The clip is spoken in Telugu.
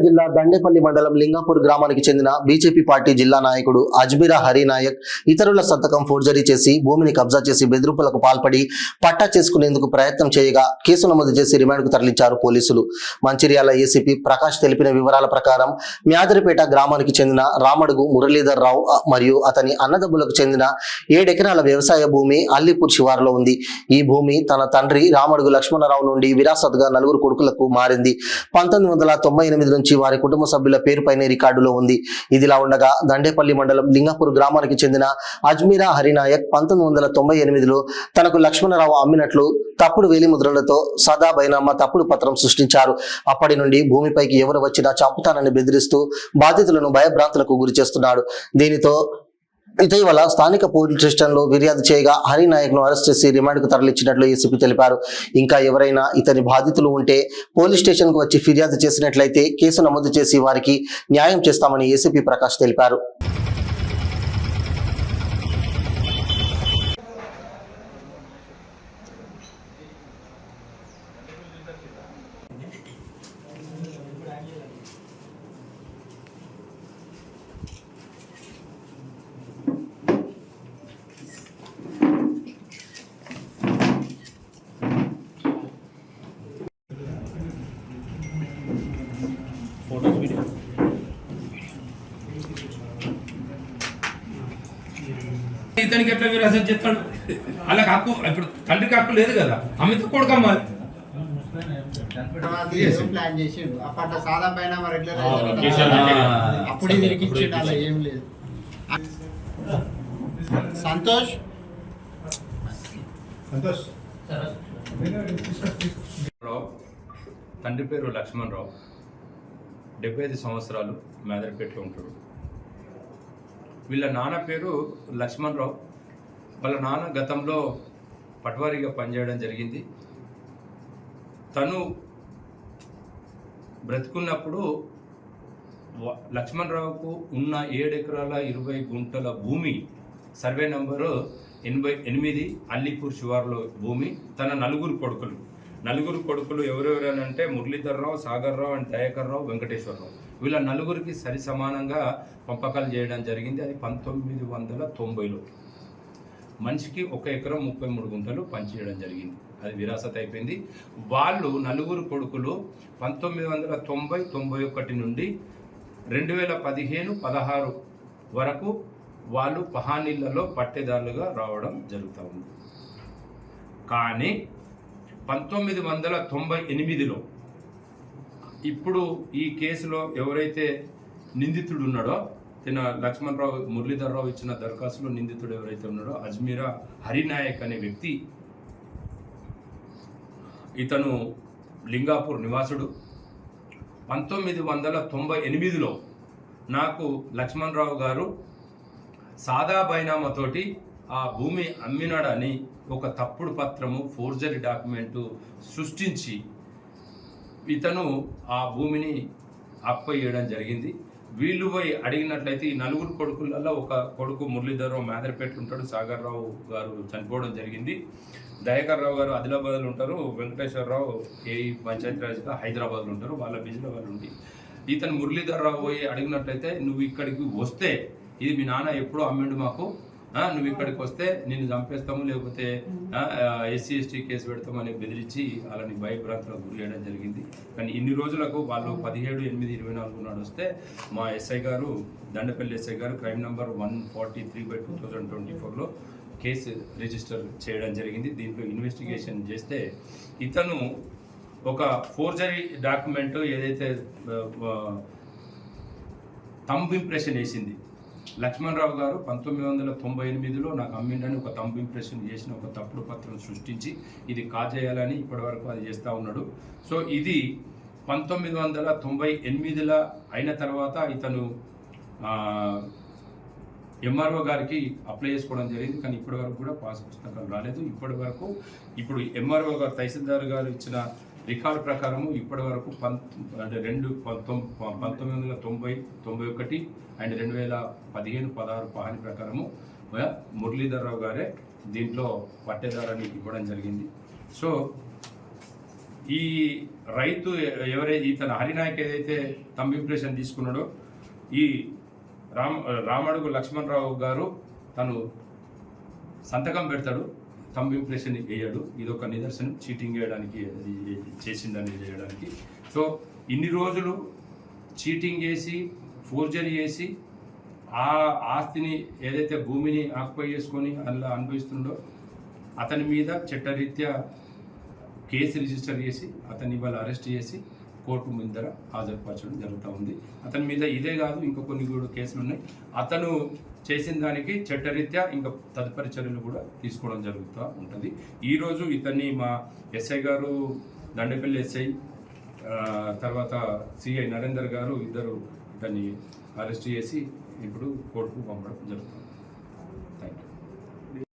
జిల్లా దండేపల్లి మండలం లింగాపూర్ గ్రామానికి చెందిన బీజేపీ పార్టీ జిల్లా నాయకుడు అజ్మీరా హరినాయక్ ఇతరుల సంతకం ఫోర్జరీ చేసి భూమిని కబ్జా చేసి బెదిరింపులకు పాల్పడి పట్టా చేసుకునేందుకు ప్రయత్నం చేయగా కేసు నమోదు చేసి రిమాండ్కు తరలించారు పోలీసులు. మంచిర్యాల ఏసీపీ ప్రకాష్ తెలిపిన వివరాల ప్రకారం మ్యాదరిపేట గ్రామానికి చెందిన రామడుగు మురళీధర్ రావు మరియు అతని అన్నదమ్ములకు చెందిన 7 ఎకరాల వ్యవసాయ భూమి అల్లిపూర్ శివారులో ఉంది. ఈ భూమి తన తండ్రి రామడుగు లక్ష్మణరావు నుండి విరాసత్గా 4 కొడుకులకు మారింది. 1998 నుంచి వారి కుటుంబ సభ్యుల పేరుపైనే రికార్డులో ఉంది. ఇదిలా ఉండగా దండేపల్లి మండలం లింగాపూర్ గ్రామానికి చెందిన అజ్మీరా హరినాయక్ 1998లో తనకు లక్ష్మణరావు అమ్మినట్లు తప్పుడు వేలిముద్రలతో సదా బైనామా తప్పుడు పత్రం సృష్టించారు. అప్పటి నుండి భూమిపైకి ఎవరు వచ్చినా చంపుతానని బెదిరిస్తూ బాధితులను భయభ్రాంతులకు గురి చేస్తున్నాడు. దీనితో ఇటీవల స్థానిక పోలీస్ స్టేషన్లో ఫిర్యాదు చేయగా హరినాయక్ ను అరెస్ట్ చేసి రిమాండ్కు తరలించినట్లు ఏసీపీ తెలిపారు. ఇంకా ఎవరైనా ఇతని బాధితులు ఉంటే పోలీస్ స్టేషన్కు వచ్చి ఫిర్యాదు చేసినట్లయితే కేసు నమోదు చేసి వారికి న్యాయం చేస్తామని ఏసీపీ ప్రకాష్ తెలిపారు. ఇతనికి ఎట్లా విరాసత్ చేస్తాడు? అలాగ హక్కు ఇప్పుడు తండ్రికి హక్కు లేదు కదా, అమ్మితే కొడుకమ్మాలి. ప్లాన్ చేసిండు అప్పట్లో సాదా పైన మరి అప్పుడు తిరిగి ఇచ్చిండు. అలా ఏం లేదు. సంతోష్ రావు తండ్రి పేరు లక్ష్మణ్ రావు, 75 సంవత్సరాలు, మేదరపేటలో ఉంటాడు. వీళ్ళ నాన్న పేరు లక్ష్మణ్ రావు. వాళ్ళ నాన్న గతంలో పట్వారీగా పనిచేయడం జరిగింది. తను బ్రతుకున్నప్పుడు లక్ష్మణ్ రావుకు ఉన్న 7 ఎకరాల 20 గుంటల భూమి, సర్వే నంబరు 88 అల్లిపూర్ శివార్లో భూమి. తన 4 కొడుకులు ఎవరెవరనంటే మురళీధర్ రావు, సాగర్ రావు అండ్ దయాకర్ రావు, వెంకటేశ్వరరావు. వీళ్ళ 4కి సరి సమానంగా పంపకాలు చేయడం జరిగింది. అది 1990లో మనిషికి 1 ఎకరం 33 గుంటలు పంచేయడం జరిగింది. అది విరాసత్ అయిపోయింది. వాళ్ళు 4 కొడుకులు 1990-91 నుండి 2015-16 వరకు వాళ్ళు పహానీళ్లలో పట్టేదారులుగా రావడం జరుగుతూ ఉంది. కానీ 1998లో ఇప్పుడు ఈ కేసులో ఎవరైతే నిందితుడు ఉన్నాడో, లక్ష్మణ్ రావు మురళీధర్ రావు ఇచ్చిన దరఖాస్తులో నిందితుడు ఎవరైతే ఉన్నాడో అజ్మీరా హరినాయక్ అనే వ్యక్తి, ఇతను లింగాపూర్ నివాసుడు. 1998లో నాకు లక్ష్మణ్ రావు గారు సాదా బైనామాతోటి ఆ భూమి అమ్మినాడని ఒక తప్పుడు పత్రము, ఫోర్జరీ డాక్యుమెంటు సృష్టించి ఇతను ఆ భూమిని అప్పయ్యడం జరిగింది. వీళ్ళు పోయి అడిగినట్లయితే ఈ 4 కొడుకులలో ఒక కొడుకు మురళీధర్ రావు మేదరపేటలో ఉంటాడు, సాగర్ రావు గారు చనిపోవడం జరిగింది, దయాకర్ రావు గారు ఆదిలాబాద్లో ఉంటారు, వెంకటేశ్వరరావు పంచాయతీరాజ్గా హైదరాబాద్లో ఉంటారు. వాళ్ళ బిజీలో వాళ్ళు ఉండి ఇతను మురళీధర్ రావు పోయి అడిగినట్లయితే నువ్వు ఇక్కడికి వస్తే ఇది మీ నాన్న ఎప్పుడో అమ్మిండు మాకు, నువ్వు ఇక్కడికి వస్తే నిన్ను చంపేస్తాము, లేకపోతే SC/ST కేసు పెడతామని బెదిరించి వాళ్ళని భయభ్రాంతులకు గురి చేయడం జరిగింది. కానీ ఇన్ని రోజులకు వాళ్ళు 17/8/24 నాడు వస్తే మా ఎస్ఐ గారు, దండపల్లి ఎస్ఐ గారు క్రైమ్ నంబర్ 143/2024లో కేసు రిజిస్టర్ చేయడం జరిగింది. దీంట్లో ఇన్వెస్టిగేషన్ చేస్తే ఇతను ఒక ఫోర్జరీ డాక్యుమెంట్ ఏదైతే థంబ్ ఇంప్రెషన్ వేసింది, లక్ష్మణ్ రావు గారు 1998లో నాకు అమ్మిండని ఒక థంబ్ ఇంప్రెషన్ చేసిన ఒక తప్పుడు పత్రం సృష్టించి ఇది కాజేయాలని ఇప్పటి వరకు అది చేస్తూ ఉన్నాడు. సో ఇది 1998లో అయిన తర్వాత ఇతను MRO గారికి అప్లై చేసుకోవడం జరిగింది. కానీ ఇప్పటి వరకు కూడా పాస్ పుస్తకాలు రాలేదు. ఇప్పుడు MRO గారు, తహసీల్దార్ గారు ఇచ్చిన రికార్డు ప్రకారము ఇప్పటి వరకు 1990, 91 అండ్ 2015-16 పహాని ప్రకారము మురళీధర్ రావు గారే దీంట్లో పట్టేదారాన్ని ఇవ్వడం జరిగింది. సో ఈ రైతు ఇతను హరినాయక్ ఏదైతే థంబ్ ఇంప్రెషన్ తీసుకున్నాడో ఈ రామడుగు లక్ష్మణరావు గారు తను సంతకం పెడతాడు, థంబ్ ఇంప్రెషన్ వేయడు. ఇది ఒక నిదర్శనం చీటింగ్ చేయడానికి, చేసిందని చేయడానికి. సో ఇన్ని రోజులు చీటింగ్ చేసి ఫోర్జరీ చేసి ఆ ఆస్తిని ఏదైతే భూమిని ఆక్యుపై చేసుకొని అలా అనుభవిస్తుండో అతని మీద చట్టరీత్యా కేసు రిజిస్టర్ చేసి అతన్ని ఇవాళ అరెస్ట్ చేసి కోర్టు ముందర హాజరుపరచడం జరుగుతూ ఉంది. అతని మీద ఇదే కాదు ఇంకా కొన్ని కూడా కేసులు ఉన్నాయి. అతను చేసిన దానికి చట్టరీత్యా ఇంకా తదుపరి చర్యలు కూడా తీసుకోవడం జరుగుతూ ఉంటుంది. ఈరోజు ఇతన్ని మా ఎస్ఐ గారు, దండపల్లి ఎస్ఐ, తర్వాత సిఐ నరేందర్ గారు ఇద్దరు ఇతన్ని అరెస్ట్ చేసి ఇప్పుడు కోర్టుకు పంపడం జరుగుతుంది.